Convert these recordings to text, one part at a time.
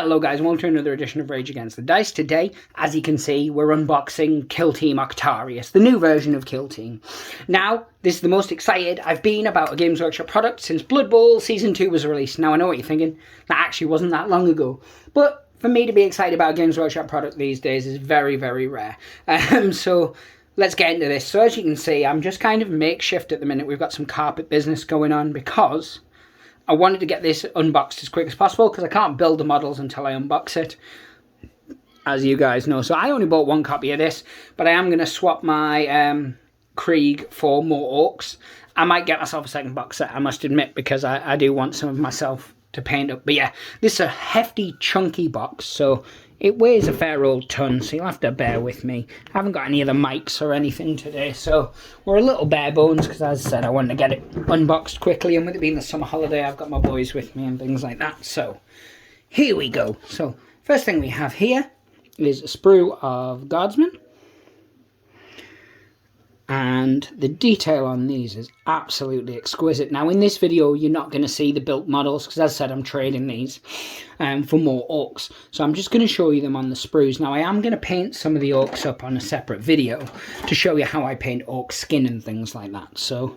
Hello guys, welcome to another edition of Rage Against the Dice. Today, as you can see, we're unboxing Kill Team Octarius, the new version of Kill Team. Now, this is the most excited I've been about a Games Workshop product since Blood Bowl Season 2 was released. Now, I know what you're thinking, that actually wasn't that long ago. But for me to be excited about a Games Workshop product these days is very, very rare. So let's get into this. So as you can see, I'm just kind of makeshift at the minute. We've got some carpet business going on because I wanted to get this unboxed as quick as possible because I can't build the models until I unbox it, as you guys know. So I only bought one copy of this, but I am going to swap my Krieg for more orcs. I might get myself a second box set, I must admit, because I do want some of myself to paint up. But yeah, this is a hefty, chunky box, so it weighs a fair old ton, so you'll have to bear with me. I haven't got any of the mics or anything today, so we're a little bare bones, because as I said, I wanted to get it unboxed quickly, and with it being the summer holiday, I've got my boys with me and things like that. So, here we go. So, first thing we have here is a sprue of Guardsmen. And the detail on these is absolutely exquisite. Now in this video you're not going to see the built models because as I said I'm trading these for more orcs. So I'm just going to show you them on the sprues. Now I am going to paint some of the orcs up on a separate video to show you how I paint orc skin and things like that. So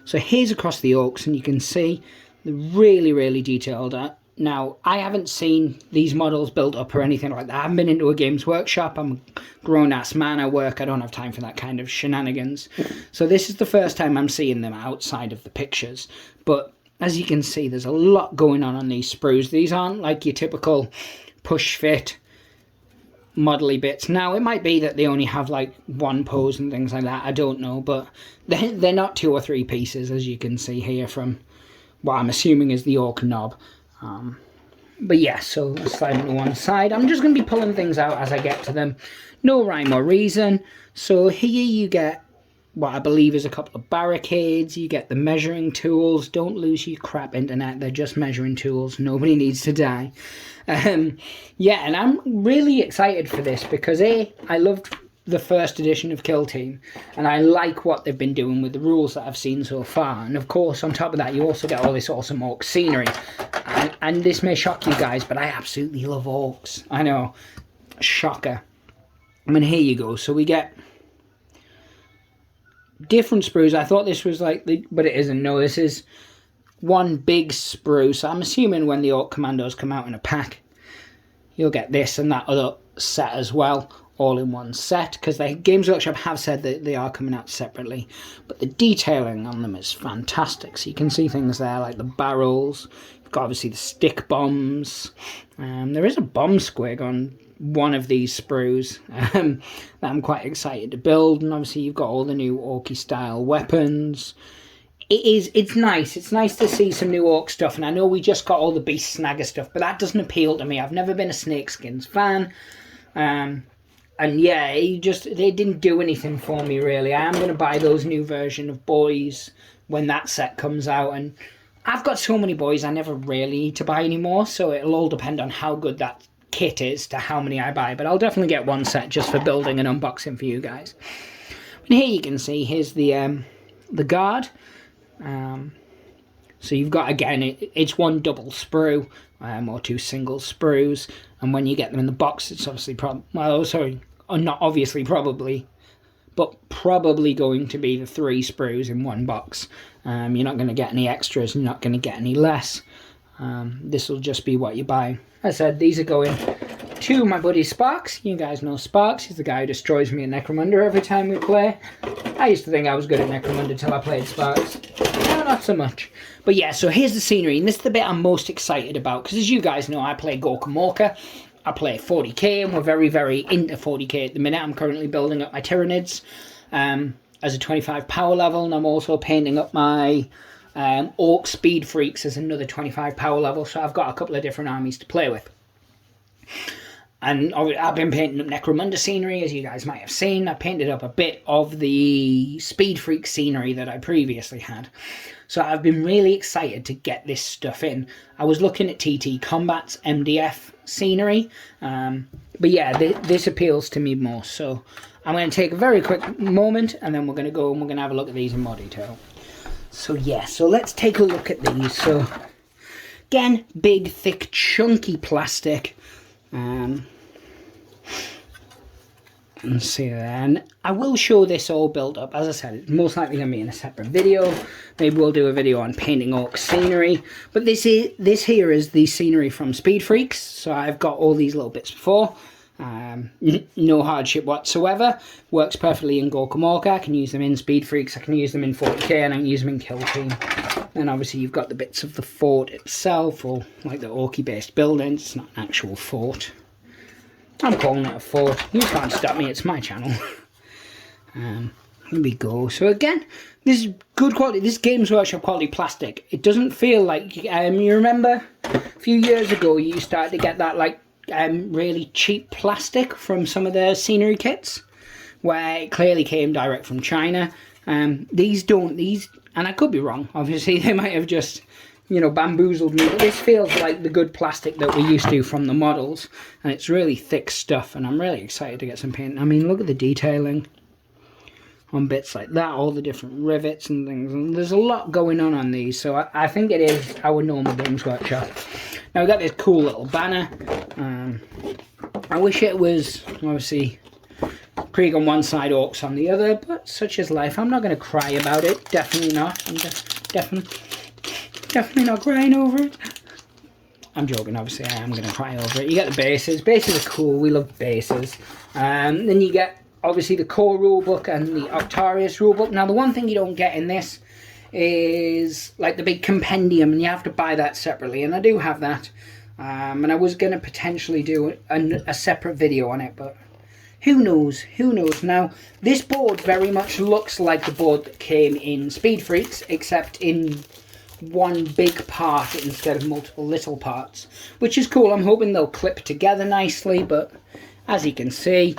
here's across the orcs and you can see the really detailed. Now, I haven't seen these models built up or anything like that. I haven't been into a Games Workshop. I'm a grown-ass man. I work. I don't have time for that kind of shenanigans. So this is the first time I'm seeing them outside of the pictures. But as you can see, there's a lot going on these sprues. These aren't like your typical push-fit modelly bits. Now, it might be that they only have like one pose and things like that. I don't know. But they're not 2 or 3 pieces, as you can see here from what I'm assuming is the orc knob. But yeah, so let's slide them to one side. I'm just going to be pulling things out as I get to them. No rhyme or reason. So here you get what I believe is a couple of barricades. You get the measuring tools. Don't lose your crap internet. They're just measuring tools. Nobody needs to die. Yeah, and I'm really excited for this because I loved the first edition of Kill Team, and I like what they've been doing with the rules that I've seen so far. And of course, on top of that, you also get all this awesome orc scenery. And this may shock you guys, but I absolutely love orcs. I know, shocker. I mean, here you go. So we get different sprues. I thought this was like but it isn't. No, this is one big sprue. So I'm assuming when the orc commandos come out in a pack, you'll get this and that other set as well, all in one set, because the Games Workshop have said that they are coming out separately, but the detailing on them is fantastic. So you can see things there like the barrels. You've got obviously the stick bombs. There is a bomb squig on one of these sprues that I'm quite excited to build, and obviously you've got all the new orky style weapons. It's nice. It's nice to see some new orc stuff, and I know we just got all the beast snagger stuff, but that doesn't appeal to me. I've never been a snakeskins fan. And yeah, they didn't do anything for me really. I am going to buy those new version of boys when that set comes out, and I've got so many boys I never really need to buy anymore, so it'll all depend on how good that kit is to how many I buy. But I'll definitely get one set just for building and unboxing for you guys. And here you can see, here's the guard. So you've got, again, it's one double sprue, or 2 single sprues, and when you get them in the box, it's obviously not obviously probably, but probably going to be the 3 sprues in one box. You're not going to get any extras, you're not going to get any less. This will just be what you buy. As I said, these are going to my buddy Sparks. You guys know Sparks, he's the guy who destroys me at Necromunda every time we play. I used to think I was good at Necromunda till I played Sparks. No, not so much. But yeah, so here's the scenery, and this is the bit I'm most excited about, because as you guys know, I play Gorka Morka. I play 40k, and we're very into 40k at the minute. I'm currently building up my Tyranids as a 25 power level, and I'm also painting up my Orc Speed Freaks as another 25 power level, so I've got a couple of different armies to play with. And I've been painting up Necromunda scenery, as you guys might have seen. I painted up a bit of the Speed Freak scenery that I previously had. So I've been really excited to get this stuff in. I was looking at TT Combat's MDF scenery. But yeah, this appeals to me more. So I'm going to take a very quick moment, and then we're going to go and we're going to have a look at these in more detail. So yeah, so let's take a look at these. So Again, big, thick, chunky plastic. And see then, I will show this all built up. As I said, it's most likely going to be in a separate video. Maybe we'll do a video on painting orc scenery. But this here is the scenery from Speed Freaks. So I've got all these little bits before. No hardship whatsoever. Works perfectly in Gorkamorka. I can use them in Speed Freaks. I can use them in 40k, and I can use them in Kill Team. And obviously you've got the bits of the fort itself, or like the orky based buildings. It's not an actual fort. I'm calling it a fort. You can't stop me, it's my channel. Here we go. So again, this is good quality. This Games Workshop quality plastic. It doesn't feel like, you remember a few years ago you started to get that like really cheap plastic from some of the scenery kits, where it clearly came direct from China. These don't, and I could be wrong, obviously they might have just, you know, bamboozled me, but this feels like the good plastic that we used to from the models, and it's really thick stuff, and I'm really excited to get some paint. I mean, look at the detailing on bits like that, all the different rivets and things, and there's a lot going on these, so I think it is our normal Games Workshop. Now we've got this cool little banner. I wish it was obviously Krieg on one side, orcs on the other, but such is life. I'm not going to cry about it, definitely not. I'm definitely not crying over it. I'm joking, obviously I am going to cry over it. You get the bases. Bases are cool, we love bases. Then you get obviously the core rulebook and the Octarius rulebook. Now the one thing you don't get in this is like the big compendium, and you have to buy that separately, and I do have that. And I was going to potentially do a separate video on it, but who knows, who knows. Now this board very much looks like the board that came in Speed Freaks, except in one big part instead of multiple little parts, which is cool. I'm hoping they'll clip together nicely, but as you can see,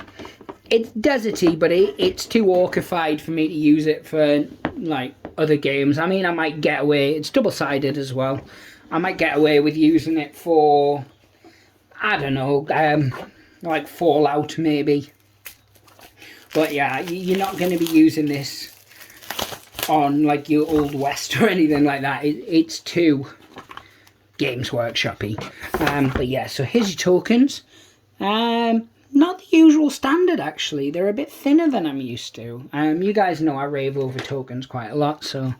it's deserty, but it's too orcified for me to use it for like other games. I mean, I might get away, it's double-sided as well, I might get away with using it for, I don't know, like Fallout maybe. But yeah, you're not going to be using this on like your Old West or anything like that. It's too Games Workshop-y. But yeah, so here's your tokens. Not the usual standard, actually. They're a bit thinner than I'm used to. You guys know I rave over tokens quite a lot, so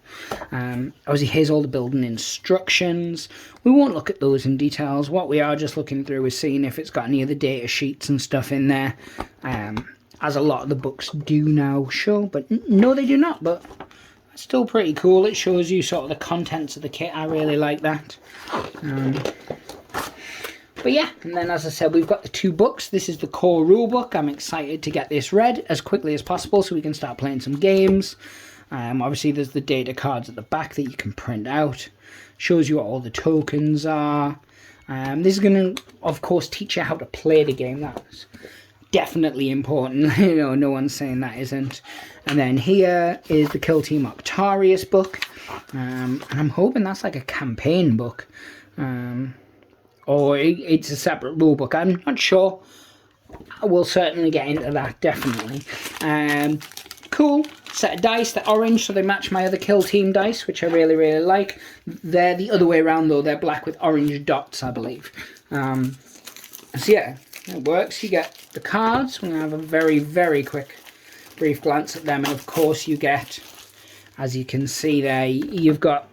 obviously here's all the building instructions. We won't look at those in details. What we are just looking through is seeing if it's got any of the data sheets and stuff in there, as a lot of the books do now show, but no, they do not, but it's still pretty cool. It shows you sort of the contents of the kit. I really like that. But yeah, and then as I said, we've got the two books. This is the core rulebook. I'm excited to get this read as quickly as possible so we can start playing some games. Obviously there's the data cards at the back that you can print out. Shows you what all the tokens are. This is going to, of course, teach you how to play the game. That's definitely important. You know, no one's saying that isn't. And then here is the Kill Team Octarius book. And I'm hoping that's like a campaign book. Or it's a separate rulebook. I'm not sure. I will certainly get into that, definitely. Cool set of dice. They're orange, so they match my other Kill Team dice, which I really, really like. They're the other way around, though. They're black with orange dots, I believe. So yeah, it works. You get the cards. We're going to have a very, very quick, brief glance at them. And of course you get, as you can see there, you've got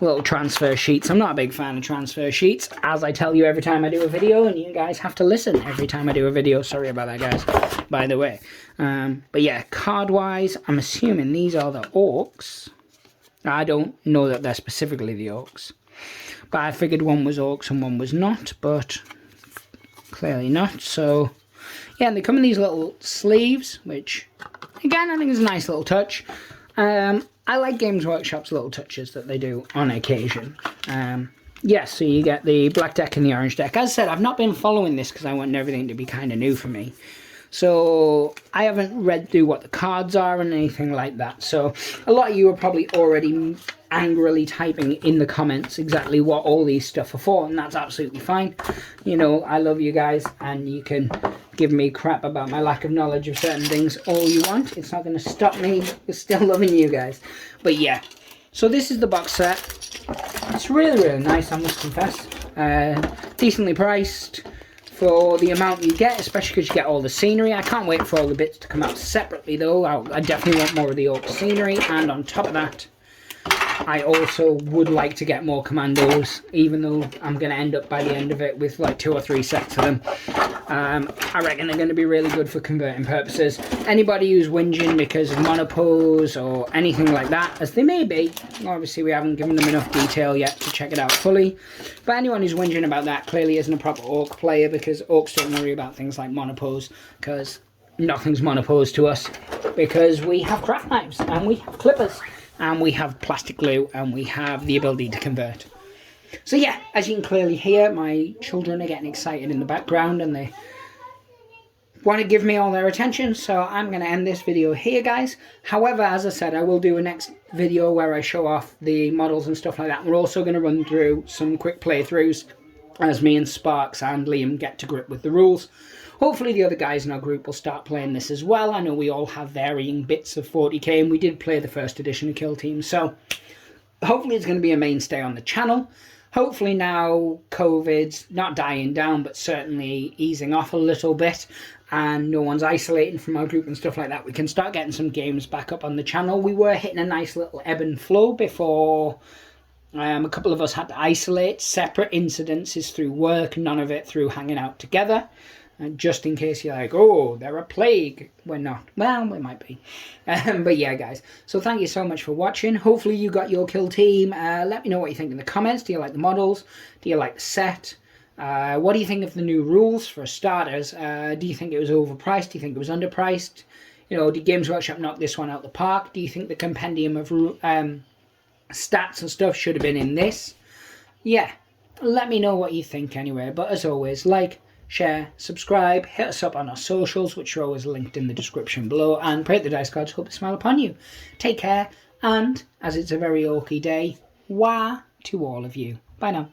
little transfer sheets. I'm not a big fan of transfer sheets, as I tell you every time I do a video, and you guys have to listen every time I do a video. Sorry about that, guys, by the way. But yeah, card wise, I'm assuming these are the orcs. I don't know that they're specifically the orcs, but I figured one was orcs and one was not, but clearly not. So yeah, and they come in these little sleeves, which again I think is a nice little touch. I like Games Workshop's little touches that they do on occasion. Yes, so you get the black deck and the orange deck. As I said, I've not been following this because I want everything to be kind of new for me. So I haven't read through what the cards are and anything like that. So a lot of you are probably already angrily typing in the comments exactly what all these stuff are for, and that's absolutely fine. You know, I love you guys, and you can give me crap about my lack of knowledge of certain things all you want. It's not going to stop me. We're still loving you guys. But yeah, so this is the box set. it's really nice, I must confess. Decently priced for the amount you get, especially because you get all the scenery. I can't wait for all the bits to come out separately though. I definitely want more of the orc scenery, and on top of that, I also would like to get more commandos, even though I'm going to end up by the end of it with like 2 or 3 sets of them. I reckon they're going to be really good for converting purposes. Anybody who's whinging because of monopose or anything like that, as they may be, obviously we haven't given them enough detail yet to check it out fully, but anyone who's whinging about that clearly isn't a proper orc player, because orcs don't worry about things like monopose, because nothing's monopose to us, because we have craft knives and we have clippers and we have plastic glue and we have the ability to convert. So yeah, as you can clearly hear, my children are getting excited in the background and they want to give me all their attention, so I'm going to end this video here, guys. However, as I said, I will do a next video where I show off the models and stuff like that. We're also going to run through some quick playthroughs as me and Sparks and Liam get to grip with the rules. Hopefully the other guys in our group will start playing this as well. I know we all have varying bits of 40k, and we did play the first edition of Kill Team, so hopefully it's going to be a mainstay on the channel. Hopefully now COVID's not dying down, but certainly easing off a little bit, and no one's isolating from our group and stuff like that, we can start getting some games back up on the channel. We were hitting a nice little ebb and flow before a couple of us had to isolate, separate incidences through work, none of it through hanging out together. And just in case you're like, oh, they're a plague. We're not. Well, we might be. But yeah, guys. So thank you so much for watching. Hopefully you got your kill team. Let me know what you think in the comments. Do you like the models? Do you like the set? What do you think of the new rules for starters? Do you think it was overpriced? Do you think it was underpriced? You know, did Games Workshop knock this one out the park? Do you think the compendium of stats and stuff should have been in this? Yeah, let me know what you think anyway. But as always, like, share, subscribe, hit us up on our socials, which are always linked in the description below, and pray that the dice gods hope to smile upon you. Take care, and as it's a very orky day, wah to all of you. Bye now.